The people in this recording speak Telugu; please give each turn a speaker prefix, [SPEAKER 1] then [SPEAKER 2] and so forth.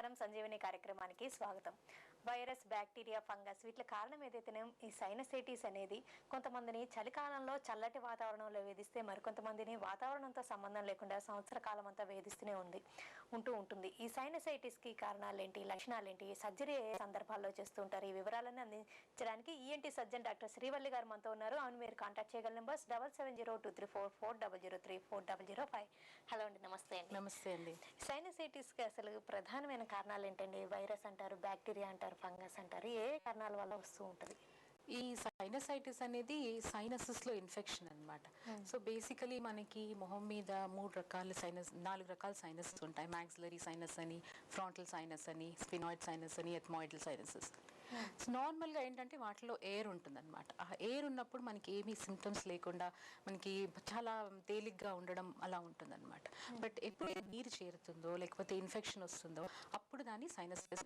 [SPEAKER 1] నమస్కారం సంజీవని కార్యక్రమానికి స్వాగతం. వైరస్, బ్యాక్టీరియా, ఫంగస్ వీటి కారణం ఏదైతేనే ఈ సైనసైటిస్ అనేది కొంతమందిని చలికాలంలో చల్లటి వాతావరణంలో వేధిస్తే మరికొంతమందిని వాతావరణంతో సంబంధం లేకుండా సంవత్సర కాలం అంతా వేధిస్తూనే ఉంటుంది. ఈ సైనసైటిస్ కి కారణాలు ఏంటి, లక్షణాలు ఏంటి, సర్జరీ ఏ సందర్భాల్లో చేస్తూ ఉంటారు, ఈ వివరాలను అందించడానికి ఈఎన్టీ సర్జన్ డాక్టర్ శ్రీవల్లి గారు మనతో ఉన్నారు. అవును, మీరు కాంటాక్ట్ చేయగల నెంబర్స్ 77023440034005. హలో అండి, నమస్తే అండి.
[SPEAKER 2] నమస్తే అండి.
[SPEAKER 1] సైనసైటిస్ కి అసలు ప్రధానమైన కారణాలు ఏంటండి? వైరస్ అంటారు, బ్యాక్టీరియా అంటారు, ఫంగస్ అంటారు, ఏ కారణాల వల్ల వస్తూ ఉంటుంది?
[SPEAKER 2] ఈ సైనసైటిస్ అనేది సైనసెస్ లో ఇన్ఫెక్షన్ అన్నమాట. సో బేసికలీ మనకి మొహం మీద 4 రకాల సైనసెస్ ఉంటాయి. మ్యాక్సిలరీ సైనస్ అని, ఫ్రాంటల్ సైనస్ అని, స్పినాయిడ్ సైనస్ అని, ఎథ్మాయిడల్ సైనసెస్. నార్మల్గా ఏంటంటే వాటిలో ఎయిర్ ఉంటుందన్నమాట. ఆ ఎయిర్ ఉన్నప్పుడు మనకి ఏమీ సిమ్టమ్స్ లేకుండా మనకి చాలా తేలిగ్గా ఉండడం అలా ఉంటుందన్నమాట. బట్ ఎప్పుడు నీరు చేరుతుందో లేకపోతే ఇన్ఫెక్షన్ వస్తుందో అప్పుడు దాన్ని సైనసైటిస్